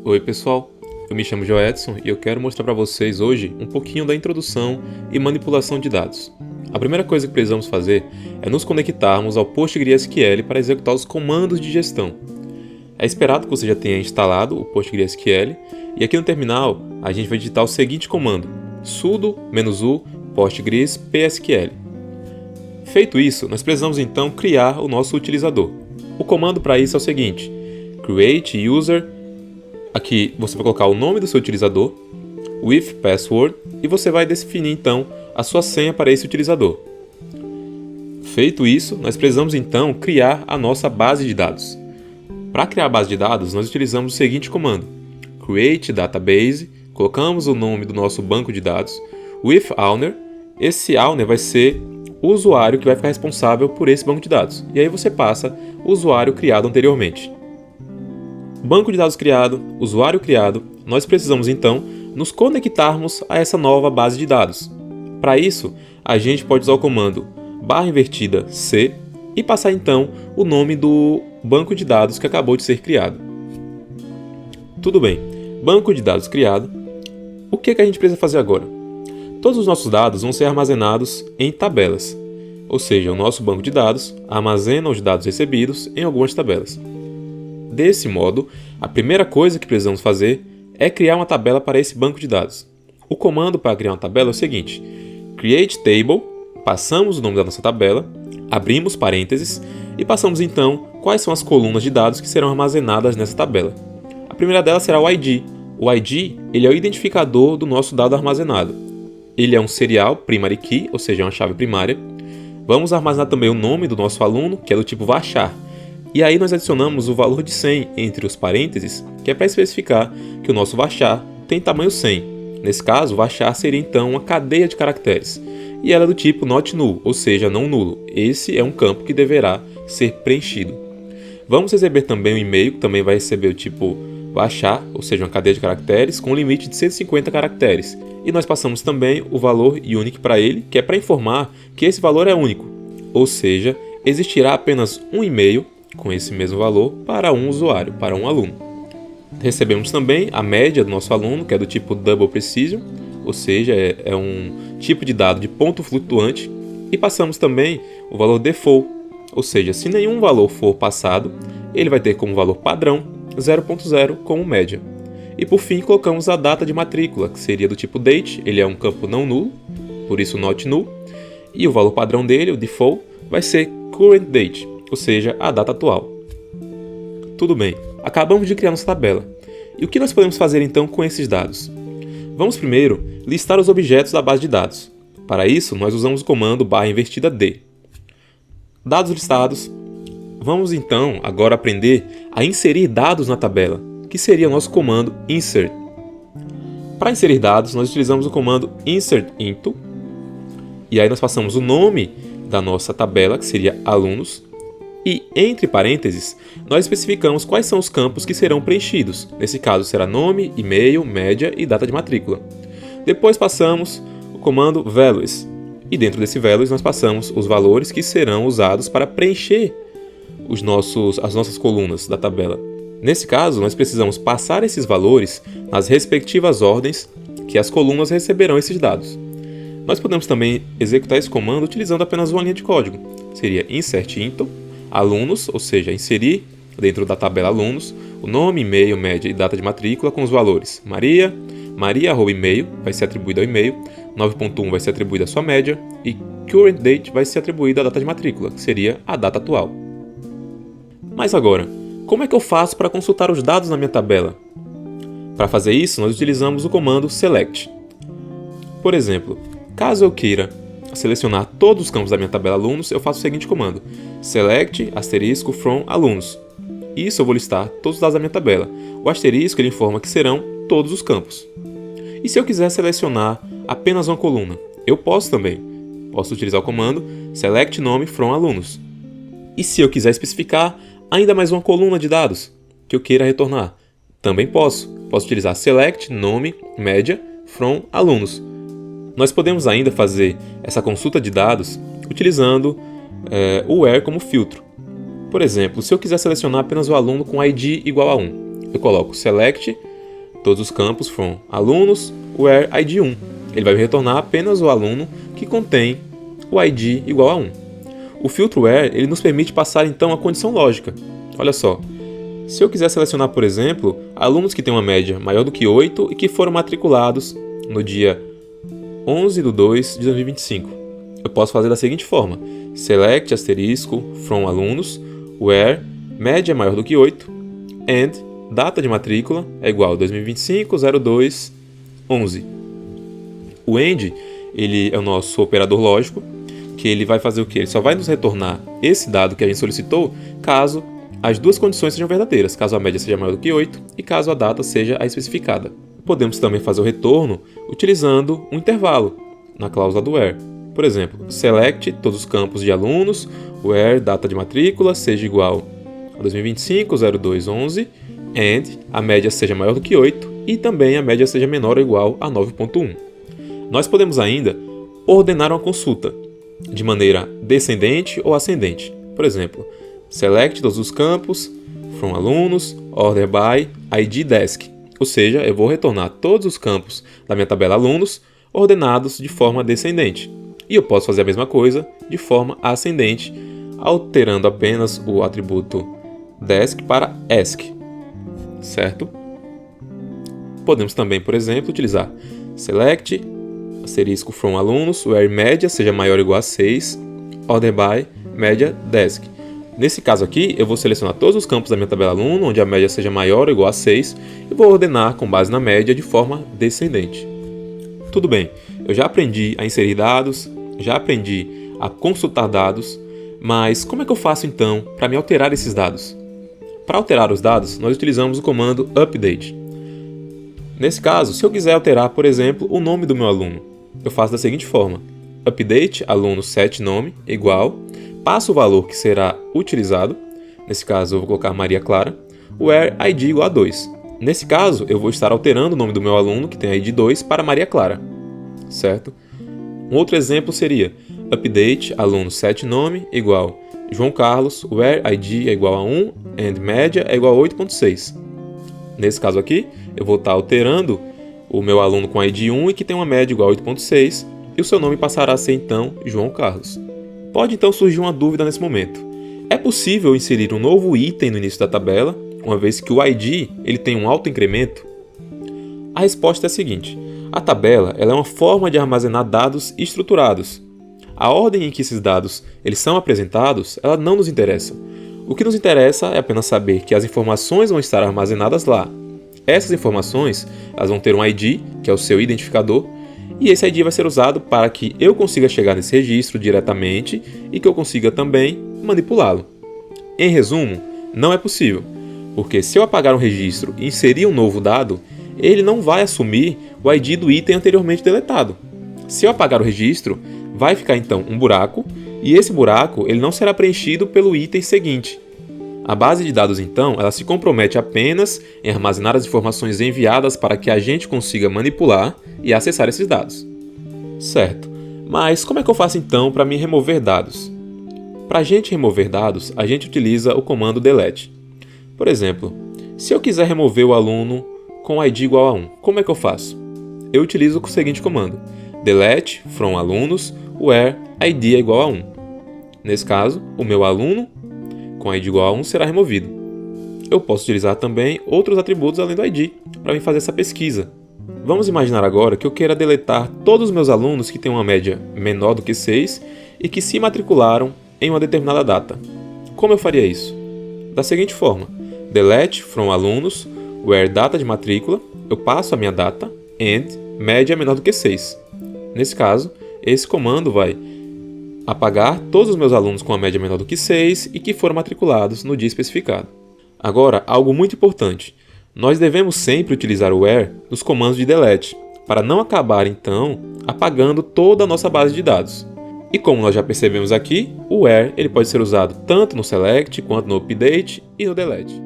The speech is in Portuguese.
Oi pessoal, eu me chamo Joedson e eu quero mostrar para vocês hoje um pouquinho da introdução e manipulação de dados. A primeira coisa que precisamos fazer é nos conectarmos ao PostgreSQL para executar os comandos de gestão. É esperado que você já tenha instalado o PostgreSQL e aqui no terminal a gente vai digitar o seguinte comando: sudo -u postgres psql. Feito isso, nós precisamos então criar o nosso utilizador. O comando para isso é o seguinte: create user. Aqui você vai colocar o nome do seu utilizador, with password, e você vai definir então a sua senha para esse utilizador. Feito isso, nós precisamos então criar a nossa base de dados. Para criar a base de dados, nós utilizamos o seguinte comando: create database, colocamos o nome do nosso banco de dados, with owner. Esse owner vai ser o usuário que vai ficar responsável por esse banco de dados. E aí você passa o usuário criado anteriormente. Banco de dados criado, usuário criado, nós precisamos então nos conectarmos a essa nova base de dados. Para isso, a gente pode usar o comando /C e passar então o nome do banco de dados que acabou de ser criado. Tudo bem, banco de dados criado. O que a gente precisa fazer agora? Todos os nossos dados vão ser armazenados em tabelas, ou seja, o nosso banco de dados armazena os dados recebidos em algumas tabelas. Desse modo, a primeira coisa que precisamos fazer é criar uma tabela para esse banco de dados. O comando para criar uma tabela é o seguinte: create table, passamos o nome da nossa tabela, abrimos parênteses e passamos então quais são as colunas de dados que serão armazenadas nessa tabela. A primeira delas será o ID. O ID ele é o identificador do nosso dado armazenado. Ele é um serial primary key, ou seja, uma chave primária. Vamos armazenar também o nome do nosso aluno, que é do tipo varchar. E aí nós adicionamos o valor de 100 entre os parênteses, que é para especificar que o nosso varchar tem tamanho 100. Nesse caso, o varchar seria então uma cadeia de caracteres. E ela é do tipo not null, ou seja, não nulo. Esse é um campo que deverá ser preenchido. Vamos receber também um e-mail, que também vai receber o tipo varchar, ou seja, uma cadeia de caracteres, com um limite de 150 caracteres. E nós passamos também o valor unique para ele, que é para informar que esse valor é único. Ou seja, existirá apenas um e-mail com esse mesmo valor para um usuário, para um aluno. Recebemos também a média do nosso aluno, que é do tipo Double Precision, ou seja, é um tipo de dado de ponto flutuante, e passamos também o valor default, ou seja, se nenhum valor for passado, ele vai ter como valor padrão 0.0 como média. E por fim, colocamos a data de matrícula, que seria do tipo date, ele é um campo não nulo, por isso not null, e o valor padrão dele, o default, vai ser current date, ou seja, a data atual. Tudo bem, acabamos de criar nossa tabela. E o que nós podemos fazer então com esses dados? Vamos primeiro listar os objetos da base de dados. Para isso, nós usamos o comando /D. Dados listados. Vamos então agora aprender a inserir dados na tabela, que seria o nosso comando insert. Para inserir dados, nós utilizamos o comando insert into, e aí nós passamos o nome da nossa tabela, que seria alunos, e, entre parênteses, nós especificamos quais são os campos que serão preenchidos. Nesse caso, será nome, e-mail, média e data de matrícula. Depois passamos o comando values. E dentro desse values, nós passamos os valores que serão usados para preencher as nossas colunas da tabela. Nesse caso, nós precisamos passar esses valores nas respectivas ordens que as colunas receberão esses dados. Nós podemos também executar esse comando utilizando apenas uma linha de código. Seria insert into alunos, ou seja, inserir dentro da tabela alunos o nome, e-mail, média e data de matrícula com os valores Maria, e-mail vai ser atribuído ao e-mail, 9.1 vai ser atribuído à sua média e current date vai ser atribuído à data de matrícula, que seria a data atual. Mas agora, como é que eu faço para consultar os dados na minha tabela? Para fazer isso, nós utilizamos o comando select. Por exemplo, caso eu queira selecionar todos os campos da minha tabela alunos, eu faço o seguinte comando: select *from alunos. Isso eu vou listar todos os dados da minha tabela. O asterisco ele informa que serão todos os campos. E se eu quiser selecionar apenas uma coluna, eu posso também. Posso utilizar o comando select nome from alunos. E se eu quiser especificar ainda mais uma coluna de dados que eu queira retornar, também posso. Posso utilizar select nome média from alunos. Nós podemos ainda fazer essa consulta de dados utilizando o where como filtro. Por exemplo, se eu quiser selecionar apenas o aluno com ID igual a 1, eu coloco select todos os campos from alunos, where id 1. Ele vai retornar apenas o aluno que contém o id igual a 1. O filtro where ele nos permite passar então a condição lógica. Olha só, se eu quiser selecionar, por exemplo, alunos que têm uma média maior do que 8 e que foram matriculados no dia 11/2 de 2025, eu posso fazer da seguinte forma: select asterisco from alunos, where média maior do que 8 and data de matrícula é igual a 2025-02-11. O AND ele é o nosso operador lógico, que ele vai fazer o quê? Ele só vai nos retornar esse dado que a gente solicitou caso as duas condições sejam verdadeiras, caso a média seja maior do que 8 e caso a data seja a especificada. Podemos também fazer o retorno utilizando um intervalo na cláusula do where. Por exemplo, select todos os campos de alunos, where data de matrícula seja igual a 2025-02-11 and a média seja maior do que 8 e também a média seja menor ou igual a 9.1. Nós podemos ainda ordenar uma consulta de maneira descendente ou ascendente. Por exemplo, select todos os campos from alunos, order by id desk. Ou seja, eu vou retornar todos os campos da minha tabela alunos ordenados de forma descendente. E eu posso fazer a mesma coisa de forma ascendente, alterando apenas o atributo desk para ask, certo? Podemos também, por exemplo, utilizar select asterisco from alunos, where média seja maior ou igual a 6, order by média desk. Nesse caso aqui, eu vou selecionar todos os campos da minha tabela aluno, onde a média seja maior ou igual a 6, e vou ordenar com base na média de forma descendente. Tudo bem, eu já aprendi a inserir dados, já aprendi a consultar dados, mas como é que eu faço então para me alterar esses dados? Para alterar os dados, nós utilizamos o comando update. Nesse caso, se eu quiser alterar, por exemplo, o nome do meu aluno, eu faço da seguinte forma: update aluno setNome igual, passo o valor que será utilizado, nesse caso eu vou colocar Maria Clara, where id igual a 2. Nesse caso, eu vou estar alterando o nome do meu aluno, que tem id 2, para Maria Clara, certo? Um outro exemplo seria update aluno setNome igual João Carlos, where id é igual a 1 and média é igual a 8.6. Nesse caso aqui, eu vou estar alterando o meu aluno com id 1 e que tem uma média igual a 8.6, e o seu nome passará a ser então João Carlos. Pode então surgir uma dúvida nesse momento: é possível inserir um novo item no início da tabela, uma vez que o id ele tem um alto incremento? A resposta é a seguinte: a tabela ela é uma forma de armazenar dados estruturados. A ordem em que esses dados eles são apresentados, ela não nos interessa. O que nos interessa é apenas saber que as informações vão estar armazenadas lá. Essas informações elas vão ter um ID, que é o seu identificador, e esse ID vai ser usado para que eu consiga chegar nesse registro diretamente e que eu consiga também manipulá-lo. Em resumo, não é possível, porque se eu apagar um registro e inserir um novo dado, ele não vai assumir o ID do item anteriormente deletado. Se eu apagar o registro, vai ficar então um buraco, e esse buraco ele não será preenchido pelo item seguinte. A base de dados, então, ela se compromete apenas em armazenar as informações enviadas para que a gente consiga manipular e acessar esses dados. Certo, mas como é que eu faço então para me remover dados? Para a gente remover dados, a gente utiliza o comando delete. Por exemplo, se eu quiser remover o aluno com ID igual a 1, como é que eu faço? Eu utilizo o seguinte comando: delete from alunos, where ID é igual a 1. Nesse caso, o meu aluno com id igual a 1 será removido. Eu posso utilizar também outros atributos além do id para me fazer essa pesquisa. Vamos imaginar agora que eu queira deletar todos os meus alunos que têm uma média menor do que 6 e que se matricularam em uma determinada data. Como eu faria isso? Da seguinte forma: delete from alunos, where data de matrícula, eu passo a minha data, and média menor do que 6. Nesse caso, esse comando vai apagar todos os meus alunos com a média menor do que 6 e que foram matriculados no dia especificado. Agora, algo muito importante: nós devemos sempre utilizar o where nos comandos de delete, para não acabar então apagando toda a nossa base de dados. E como nós já percebemos aqui, o where ele pode ser usado tanto no select quanto no update e no delete.